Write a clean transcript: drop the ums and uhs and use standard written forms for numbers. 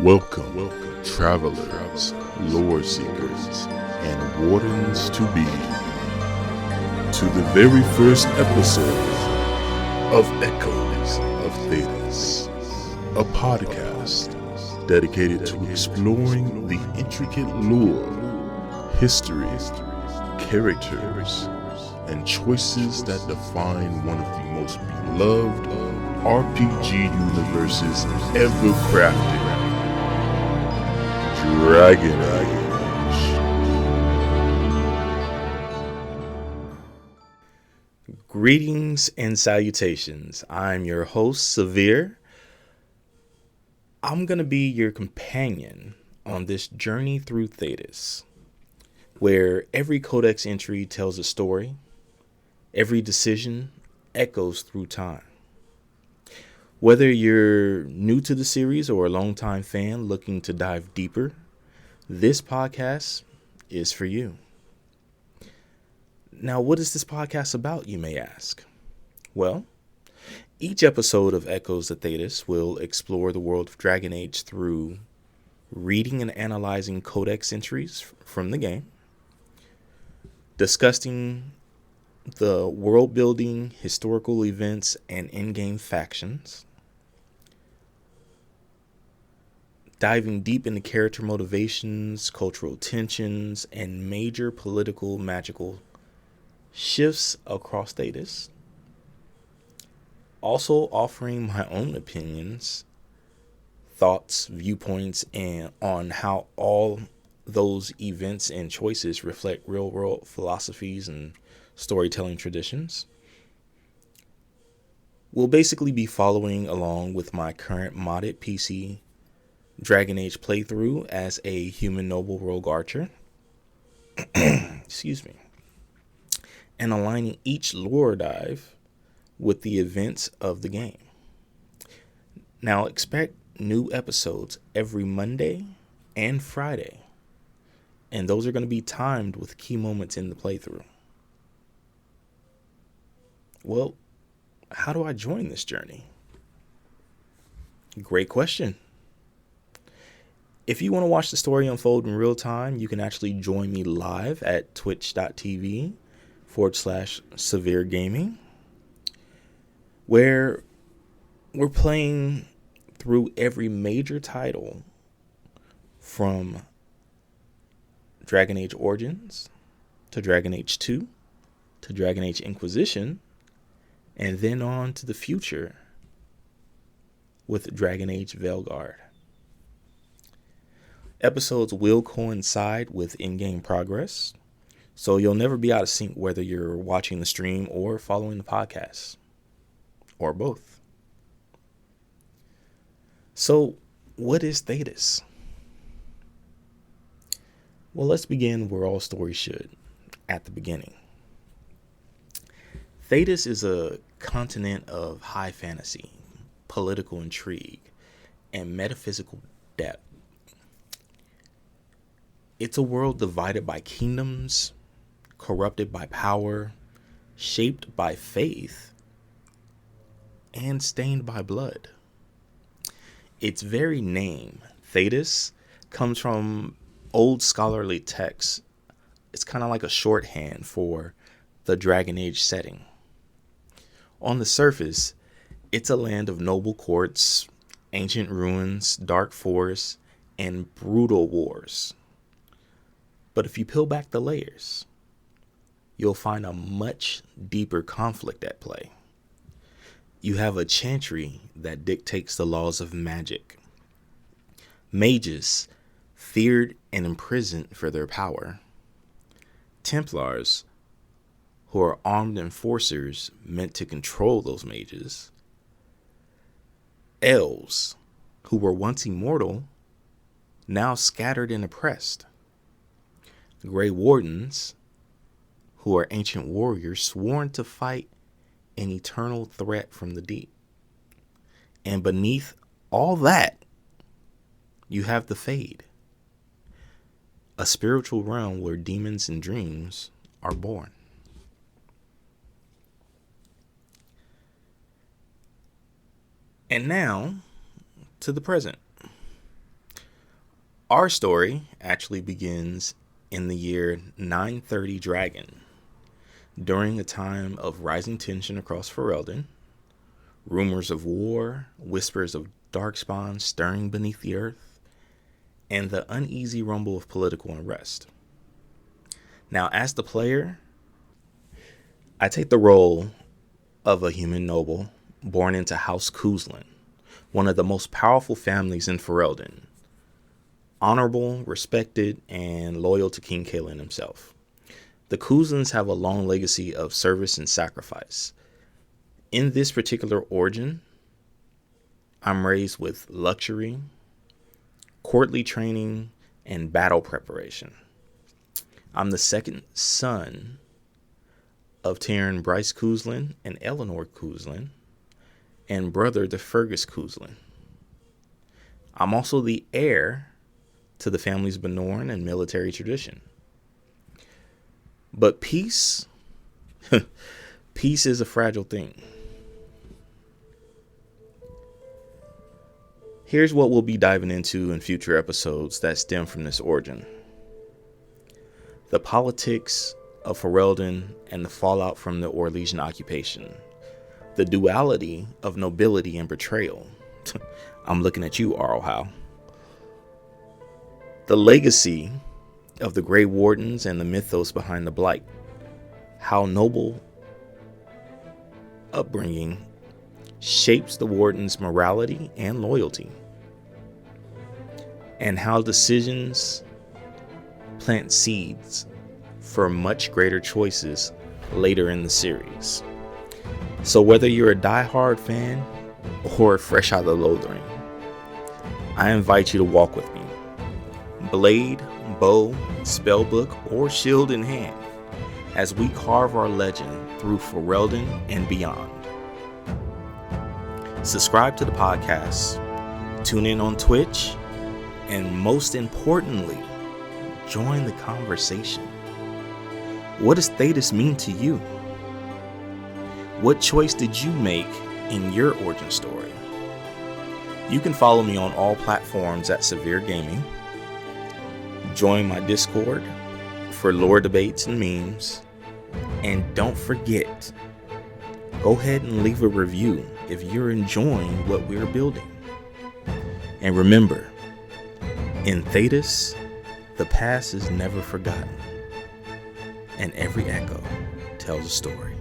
Welcome, travelers, lore seekers, and wardens to be, to the very first episode of Echoes of Thedas, a podcast dedicated to exploring the intricate lore, history, characters, and choices that define one of the most beloved RPG universes ever crafted. Dragon Age. Greetings and salutations. I'm your host, Severe. I'm going to be your companion on this journey through Thedas, where every codex entry tells a story, every decision echoes through time. Whether you're new to the series or a longtime fan looking to dive deeper, this podcast is for you. Now, what is this podcast about, you may ask? Well, each episode of Echoes of Thedas will explore the world of Dragon Age through reading and analyzing codex entries from the game, discussing the world building, historical events, and in-game factions, diving deep into character motivations, cultural tensions, and major political magical shifts across Thedas. Also offering my own opinions, thoughts, viewpoints, and on how all those events and choices reflect real-world philosophies and storytelling traditions. We'll basically be following along with my current modded PC Dragon Age playthrough as a human noble rogue archer. Excuse me. And aligning each lore dive with the events of the game. Now expect new episodes every Monday and Friday. And those are going to be timed with key moments in the playthrough. Well, how do I join this journey? Great question. If you want to watch the story unfold in real time, you can actually join me live at twitch.tv/Severe Gaming, where we're playing through every major title from Dragon Age Origins to Dragon Age 2 to Dragon Age Inquisition, and then on to the future with Dragon Age Veilguard. Episodes will coincide with in-game progress, so you'll never be out of sync whether you're watching the stream or following the podcast, or both. So, what is Thedas? Well, let's begin where all stories should, at the beginning. Thedas is a continent of high fantasy, political intrigue, and metaphysical depth. It's a world divided by kingdoms, corrupted by power, shaped by faith, and stained by blood. Its very name, Thedas, comes from old scholarly texts. It's kind of like a shorthand for the Dragon Age setting. On the surface, it's a land of noble courts, ancient ruins, dark forests, and brutal wars. But if you peel back the layers, you'll find a much deeper conflict at play. You have a Chantry that dictates the laws of magic. Mages, feared and imprisoned for their power. Templars, who are armed enforcers meant to control those mages. Elves, who were once immortal, now scattered and oppressed. Grey Wardens, who are ancient warriors sworn to fight an eternal threat from the deep. And beneath all that, you have the Fade, a spiritual realm where demons and dreams are born. And now, to the present. Our story actually begins in the year 930 Dragon, during a time of rising tension across Ferelden, rumors of war, whispers of darkspawn stirring beneath the earth, and the uneasy rumble of political unrest. Now, as the player, I take the role of a human noble born into House Kuzlin, one of the most powerful families in Ferelden, honorable, respected, and loyal to King Kaelin himself. The Kuzlins have a long legacy of service and sacrifice. In this particular origin, I'm raised with luxury, courtly training, and battle preparation. I'm the second son of Taryn Bryce Kuzlin and Eleanor Kuzlin, and brother to Fergus Kuzlin. I'm also the heir to the family's Benorn and military tradition. But peace, peace is a fragile thing. Here's what we'll be diving into in future episodes that stem from this origin. The politics of Ferelden and the fallout from the Orlesian occupation. The duality of nobility and betrayal. I'm looking at you, Arl Howe. The legacy of the Grey Wardens and the mythos behind the Blight. How noble upbringing shapes the Warden's morality and loyalty. And how decisions plant seeds for much greater choices later in the series. So whether you're a diehard fan or fresh out of Lothering, I invite you to walk with me. Blade, bow, spellbook, or shield in hand, as we carve our legend through Ferelden and beyond. Subscribe to the podcast, tune in on Twitch, and most importantly, join the conversation. What does Thedas mean to you? What choice did you make in your origin story? You can follow me on all platforms at Severe Gaming. Join my Discord for lore debates and memes. And don't forget, go ahead and leave a review if you're enjoying what we're building. And remember, in Thedas, the past is never forgotten, and every echo tells a story.